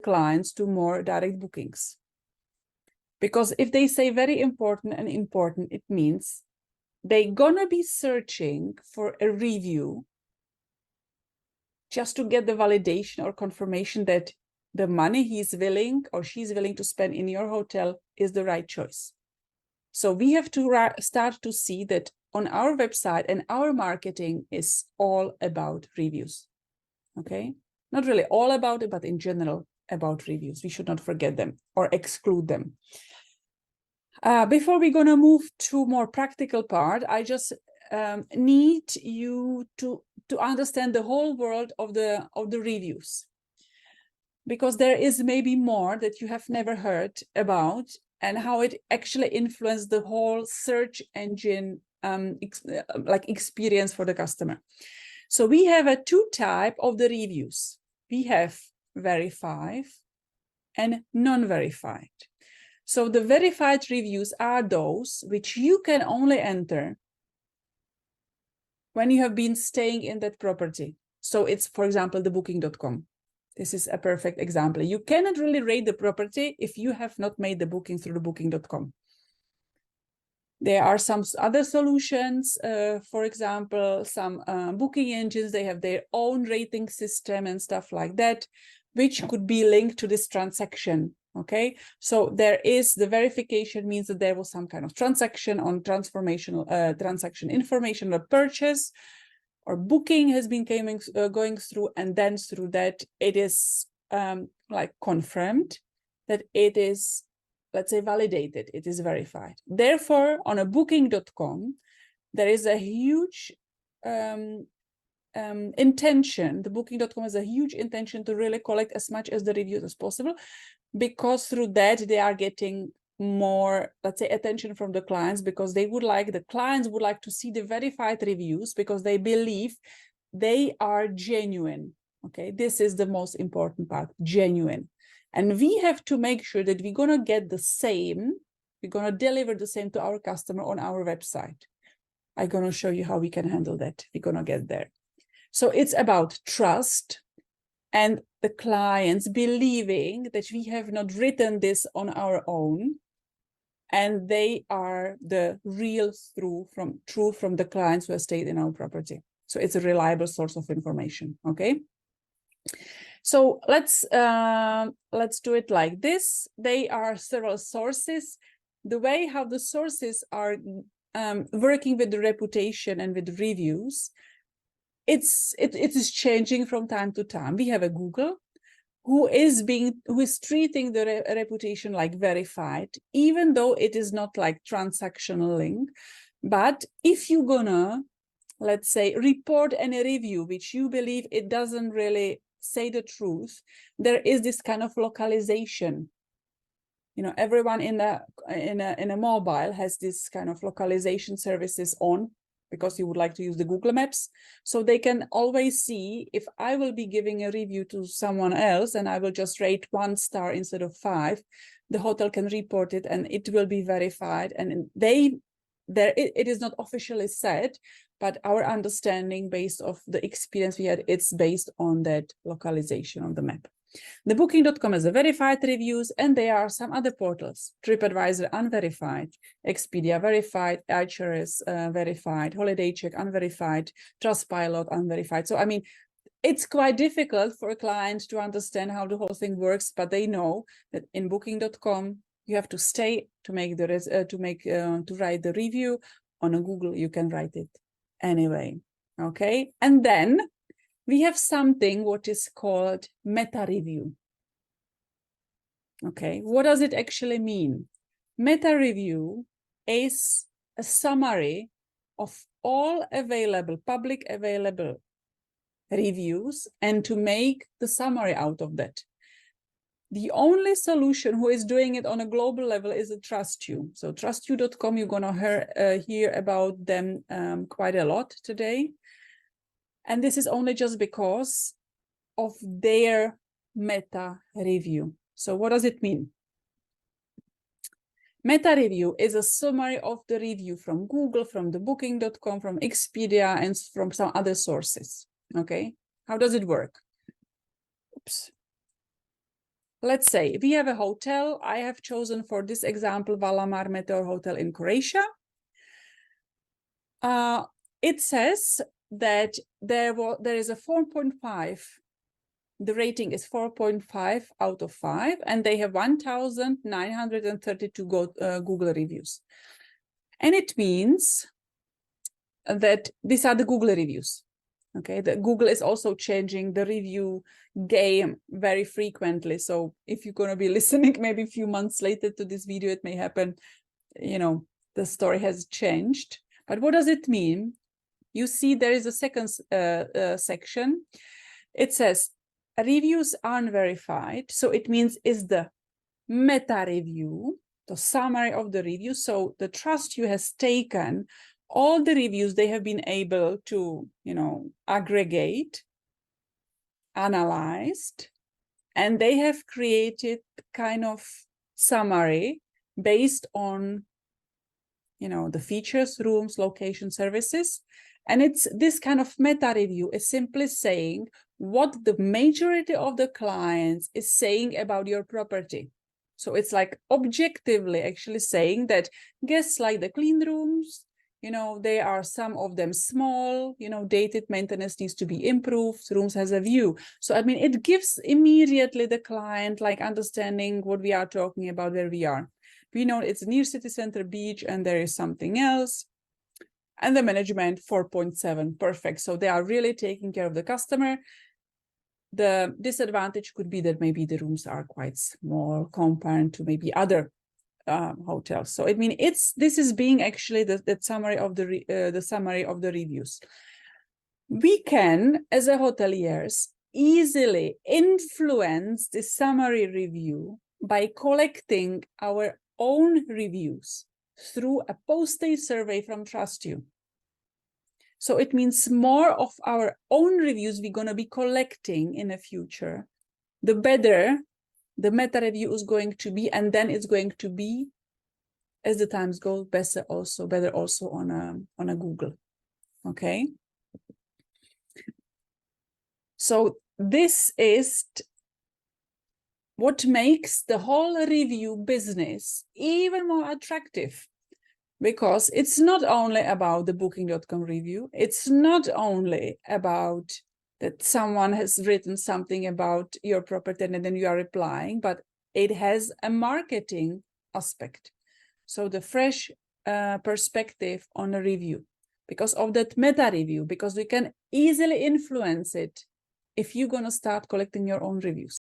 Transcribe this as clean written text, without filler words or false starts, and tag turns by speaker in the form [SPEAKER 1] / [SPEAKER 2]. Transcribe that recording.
[SPEAKER 1] clients to more direct bookings. Because if they say very important and important, it means they're gonna be searching for a review just to get the validation or confirmation that the money he's willing or she's willing to spend in your hotel is the right choice. So we have to start to see that on our website, and our marketing is all about reviews, okay? Not really all about it, but in general about reviews. We should not forget them or exclude them. Before we're gonna move to more practical part, I just need you to understand the whole world of the reviews, because there is maybe more that you have never heard about, and how it actually influenced the whole search engine experience for the customer. So we have a two type of the reviews. We have verified and non-verified. So the verified reviews are those which you can only enter when you have been staying in that property. So it's, for example, the booking.com. This is a perfect example. You cannot really rate the property if you have not made the booking through the booking.com. There are some other solutions, for example, some booking engines, they have their own rating system and stuff like that, which could be linked to this transaction, okay? So there is the verification means that there was some kind of transaction on transformational transaction information or purchase or booking has been going through, and then through that it is like confirmed that it is, let's say, validated, it is verified. Therefore, on a booking.com, there is a huge intention, the booking.com has a huge intention to really collect as much as the reviews as possible, because through that they are getting more, let's say, attention from the clients, because they would like, the clients would like to see the verified reviews because they believe they are genuine. Okay, this is the most important part, genuine. And we have to make sure that we're gonna get the same, we're gonna deliver the same to our customer on our website. I'm gonna show you how we can handle that. We're gonna get there. So it's about trust and the clients believing that we have not written this on our own, and they are the real truth from the clients who have stayed in our property. So it's a reliable source of information, okay? So let's do it like this. They are several sources. The way how the sources are working with the reputation and with reviews, it is changing from time to time. We have a Google who is treating the reputation like verified, even though it is not like transactional link. But if you're gonna, let's say, report any review which you believe it doesn't really say the truth, there is this kind of localization. You know, everyone in a mobile has this kind of localization services on, because you would like to use the Google Maps. So they can always see if I will be giving a review to someone else and I will just rate 1 star instead of 5, the hotel can report it and it will be verified. And it is not officially said, but our understanding based off the experience we had, it's based on that localization on the map. The booking.com has a verified reviews, and there are some other portals: TripAdvisor unverified, Expedia verified, Aggregate verified, Holiday Check unverified, Trustpilot unverified. So I mean, it's quite difficult for a client to understand how the whole thing works, but they know that in booking.com you have to stay to make the to write the review. On a Google you can write it anyway, okay? And then we have something what is called meta review. Okay, what does it actually mean? Meta review is a summary of all available, public available reviews, and to make the summary out of that. The only solution who is doing it on a global level is a TrustYou. So TrustYou.com, you're gonna hear about them quite a lot today. And this is only just because of their meta review. So what does it mean? Meta review is a summary of the review from Google, from the booking.com, from Expedia, and from some other sources. Okay, how does it work? Oops. let's say we have a hotel. I have chosen for this example Valamar Meteor Hotel in Croatia. It says that there is a 4.5. The rating is 4.5 out of 5, and they have 1,932 Google reviews. And it means that these are the Google reviews. Okay, the Google is also changing the review game very frequently. So if you're going to be listening maybe a few months later to this video, it may happen, you know, the story has changed. But what does it mean? You see there is a second section. It says reviews unverified. So it means is the meta review, the summary of the review. So the TrustYou has taken all the reviews they have been able to, you know, aggregate, analyzed, and they have created kind of summary based on, you know, the features, rooms, location, services. And it's this kind of meta review is simply saying what the majority of the clients is saying about your property. So it's like objectively actually saying that guests like the clean rooms, you know, they are some of them small, you know, dated maintenance needs to be improved, rooms has a view. So, I mean, it gives immediately the client like understanding what we are talking about, where we are. We know it's near city center beach and there is something else. And the management 4.7, perfect. So they are really taking care of the customer. The disadvantage could be that maybe the rooms are quite small compared to maybe other hotels. So I mean, this is being actually the summary of the summary of the reviews. We can, as a hoteliers, easily influence the summary review by collecting our own reviews through a postage survey from TrustYou. So it means more of our own reviews we're going to be collecting in the future, the better the meta review is going to be, and then it's going to be, as the times go, better also on a Google. Okay. So this is what makes the whole review business even more attractive, because it's not only about the booking.com review. It's not only about that someone has written something about your property and then you are replying, but it has a marketing aspect. So the fresh perspective on a review, because of that meta review, because we can easily influence it if you're going to start collecting your own reviews.